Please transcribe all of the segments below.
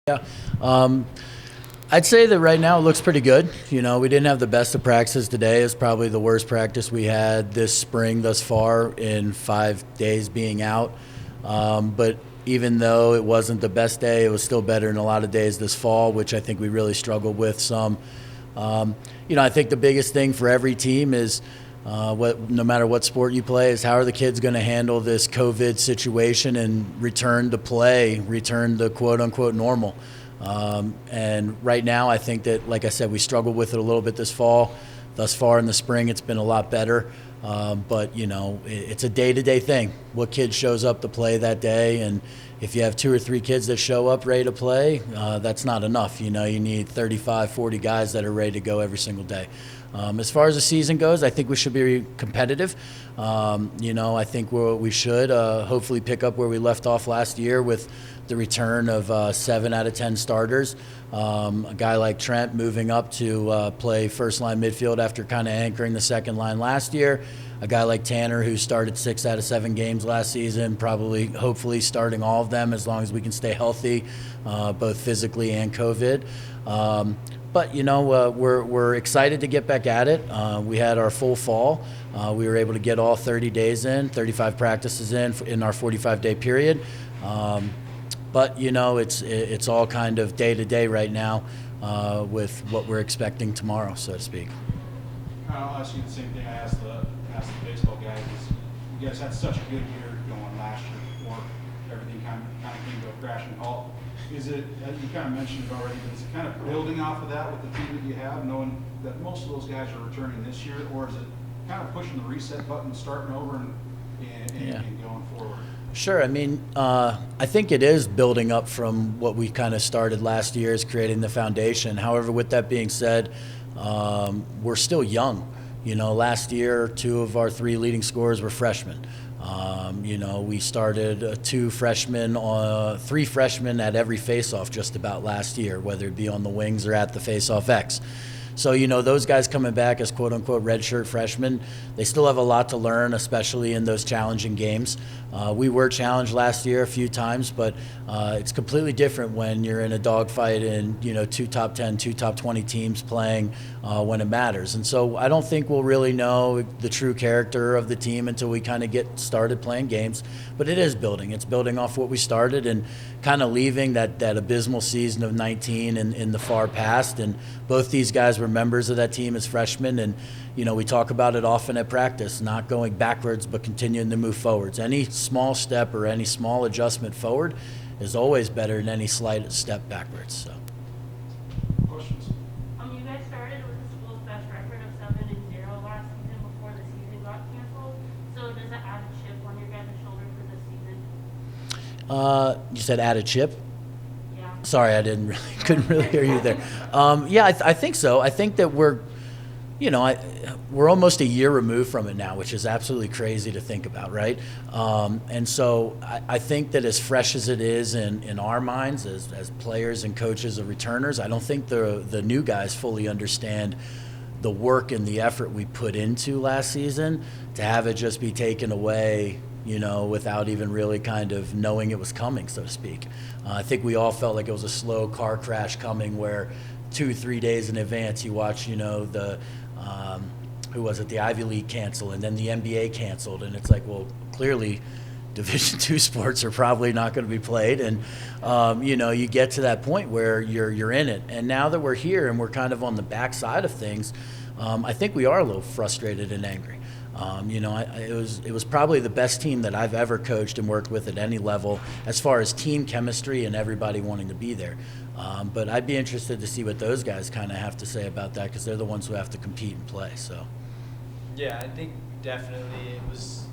Yeah. I'd say that right now it looks pretty good. You know, we didn't have the best of practices today. It's probably the worst practice we had this spring thus far in 5 days being out. But even though it wasn't the best day, it was still better than a lot of days this fall, which I think we really struggled with some. I think the biggest thing for every team is no matter what sport you play, is how are the kids going to handle this COVID situation and return to play, return to quote unquote normal. And right now, I think that, like I said, we struggled with it a little bit this fall. Thus far in the spring, it's been a lot better. But, it's a day-to-day thing. What kid shows up to play that day? And if you have 2 or 3 kids that show up ready to play, that's not enough. You need 35, 40 guys that are ready to go every single day. As far as the season goes, I think we should be competitive. I think we should hopefully pick up where we left off last year with the return of 7 out of 10 starters. A guy like Trent moving up to play first-line midfield after kind of anchoring the second line last year. A guy like Tanner, who started 6 out of 7 games last season, hopefully starting all of them as long as we can stay healthy, both physically and COVID. But we're excited to get back at it. We had our full fall. We were able to get all 30 days in, 35 practices in our 45-day period. But it's all kind of day to day right now with what we're expecting tomorrow, so to speak. I'll ask you the same thing I asked the baseball guys. You guys had such a good year going last year before everything kind of came to a crashing halt. Is it, you kind of mentioned it already, but is it kind of building off of that with the team that you have, knowing that most of those guys are returning this year, or is it kind of pushing the reset button, starting over and going forward? Sure. I think it is building up from what we kind of started last year, is creating the foundation. However, with that being said, we're still young. Last year, 2 of our 3 leading scorers were freshmen. We started 3 freshmen at every faceoff just about last year, whether it be on the wings or at the faceoff X. So, those guys coming back as quote-unquote redshirt freshmen, they still have a lot to learn, especially in those challenging games. We were challenged last year a few times, but it's completely different when you're in a dogfight and, 2 top 10, 2 top 20 teams playing when it matters. And so I don't think we'll really know the true character of the team until we kind of get started playing games. But it is building. It's building off what we started and kind of leaving that abysmal season of 19 in the far past. And both these guys were members of that team as freshmen. And, we talk about it often at practice, not going backwards but continuing to move forwards. Any small step or any small adjustment forward is always better than any slight step backwards. So. Questions? You guys started with the school's best record of 7-0 last season before the season got canceled. So does that add a chip on your guys' shoulder for this season? You said add a chip? Yeah. Sorry, couldn't really hear you there. I think so. I think that we're almost a year removed from it now, which is absolutely crazy to think about, right? And so I think that as fresh as it is in our minds as players and coaches of returners, I don't think the new guys fully understand the work and the effort we put into last season to have it just be taken away, without even really kind of knowing it was coming, so to speak. I think we all felt like it was a slow car crash coming where 2-3 days in advance you watch, the Ivy League cancel and then the NBA canceled, and it's like, well, clearly Division II sports are probably not going to be played, and you get to that point where you're in it. And now that we're here and we're kind of on the backside of things, I think we are a little frustrated and angry. It was probably the best team that I've ever coached and worked with at any level as far as team chemistry and everybody wanting to be there. But I'd be interested to see what those guys kind of have to say about that, because they're the ones who have to compete and play. So. Yeah, I think definitely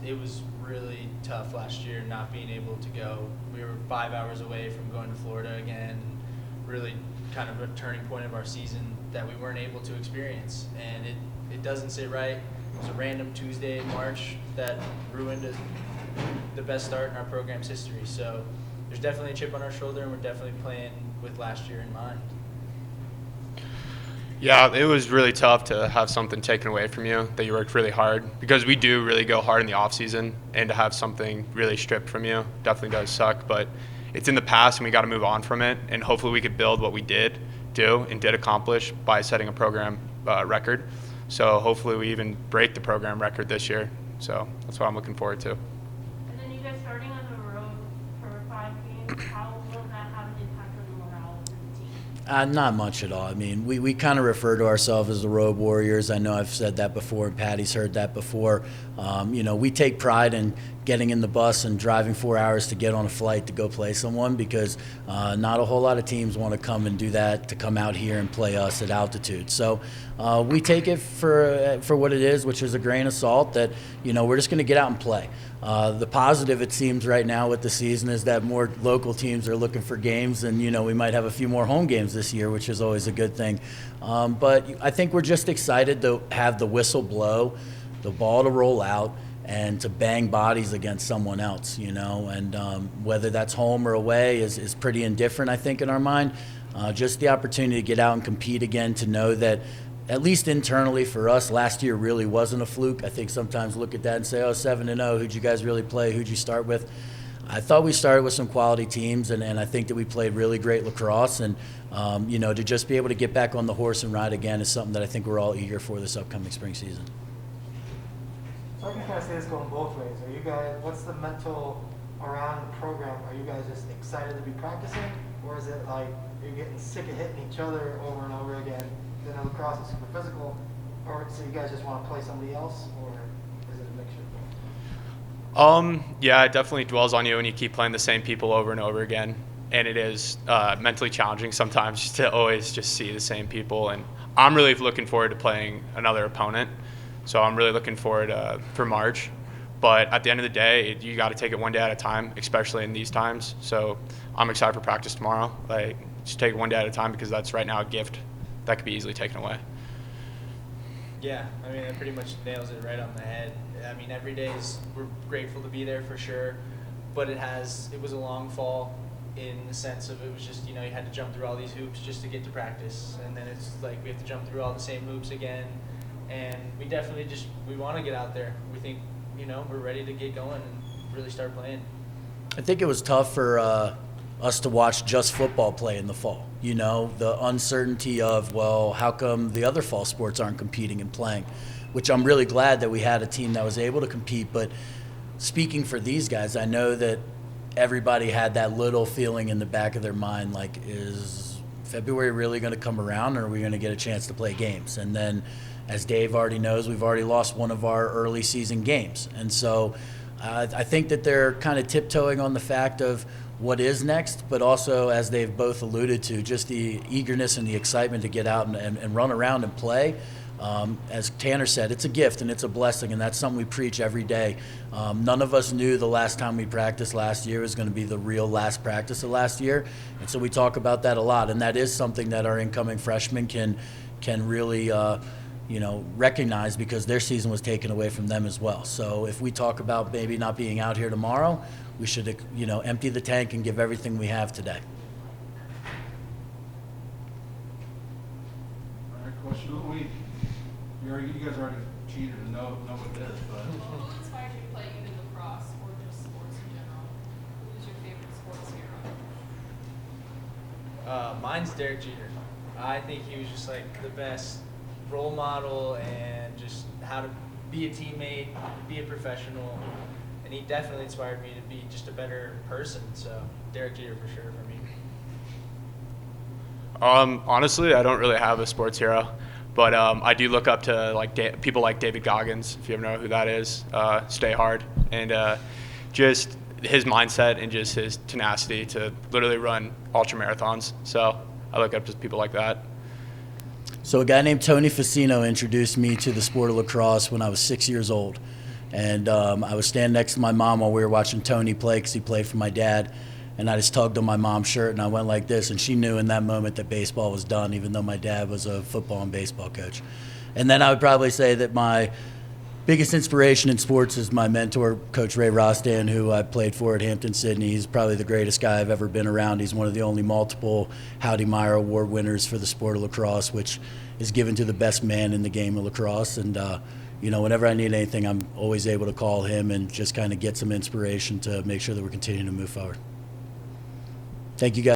it was really tough last year not being able to go. We were 5 hours away from going to Florida again, really kind of a turning point of our season that we weren't able to experience. And it doesn't sit right. It was a random Tuesday in March that ruined the best start in our program's history. So there's definitely a chip on our shoulder, and we're definitely playing with last year in mind. Yeah, it was really tough to have something taken away from you that you worked really hard, because we do really go hard in the off season, and to have something really stripped from you definitely does suck. But it's in the past and we got to move on from it. And hopefully we could build what we did do and did accomplish by setting a program record. So hopefully we even break the program record this year. So that's what I'm looking forward to. And then you guys starting on the road for 5 games, how will that have an impact on the morale of the team? Not much at all. I mean, we kind of refer to ourselves as the Road Warriors. I know I've said that before, and Patty's heard that before. We take pride in getting in the bus and driving 4 hours to get on a flight to go play someone, because not a whole lot of teams want to come and do that, to come out here and play us at altitude. So we take it for what it is, which is a grain of salt, that we're just going to get out and play. The positive, it seems right now with the season, is that more local teams are looking for games, and we might have a few more home games this year, which is always a good thing. But I think we're just excited to have the whistle blow, the ball to roll out, and to bang bodies against someone else, and whether that's home or away is pretty indifferent, I think, in our mind. Just the opportunity to get out and compete again, to know that, at least internally for us, last year really wasn't a fluke. I think sometimes look at that and say, 7-0, who'd you guys really play? Who'd you start with? I thought we started with some quality teams, and I think that we played really great lacrosse. And, to just be able to get back on the horse and ride again is something that I think we're all eager for this upcoming spring season. So I can kind of see this going both ways. Are you guys, what's the mental around the program? Are you guys just excited to be practicing? Or is it like you're getting sick of hitting each other over and over again? Then lacrosse is super physical. Or so you guys just want to play somebody else? Or is it a mixture of both? Yeah, it definitely dwells on you when you keep playing the same people over and over again. And it is mentally challenging sometimes just to always just see the same people. And I'm really looking forward to playing another opponent. So I'm really looking forward for March. But at the end of the day, you got to take it one day at a time, especially in these times. So I'm excited for practice tomorrow. Just take it one day at a time, because that's right now a gift that could be easily taken away. Yeah, I mean, it pretty much nails it right on the head. I mean, every day we're grateful to be there for sure, but it was a long fall in the sense of it was just, you had to jump through all these hoops just to get to practice. And then it's like we have to jump through all the same hoops again. And we definitely we want to get out there. We think, we're ready to get going and really start playing. I think it was tough for us to watch just football play in the fall. The uncertainty of, well, how come the other fall sports aren't competing and playing? Which I'm really glad that we had a team that was able to compete. But speaking for these guys, I know that everybody had that little feeling in the back of their mind, like, is February really going to come around, or are we going to get a chance to play games? And then, as Dave already knows, we've already lost one of our early season games. And so I think that they're kind of tiptoeing on the fact of what is next, but also, as they've both alluded to, just the eagerness and the excitement to get out and run around and play. As Tanner said, it's a gift and it's a blessing, and that's something we preach every day. None of us knew the last time we practiced last year was going to be the real last practice of last year, and so we talk about that a lot, and that is something that our incoming freshmen can really recognize, because their season was taken away from them as well. So if we talk about maybe not being out here tomorrow, we should empty the tank and give everything we have today. All right, question of the week. You guys already cheated and know what it is, but What inspired you to play either lacrosse or just sports in general? Who's your favorite sports hero? Mine's Derek Jeter. I think he was just like the best role model, and just how to be a teammate, be a professional, and he definitely inspired me to be just a better person. So Derek Jeter for sure for me. Honestly, I don't really have a sports hero, but I do look up to people like David Goggins, if you ever know who that is. Stay hard, and just his mindset and just his tenacity to literally run ultra marathons. So I look up to people like that. So a guy named Tony Facino introduced me to the sport of lacrosse when I was 6 years old. And I was standing next to my mom while we were watching Tony play, because he played for my dad. And I just tugged on my mom's shirt and I went like this. And she knew in that moment that baseball was done, even though my dad was a football and baseball coach. And then I would probably say that my biggest inspiration in sports is my mentor, Coach Ray Rostan, who I played for at Hampton-Sydney. He's probably the greatest guy I've ever been around. He's one of the only multiple Howdy Meyer Award winners for the sport of lacrosse, which is given to the best man in the game of lacrosse. And, whenever I need anything, I'm always able to call him and just kind of get some inspiration to make sure that we're continuing to move forward. Thank you, guys.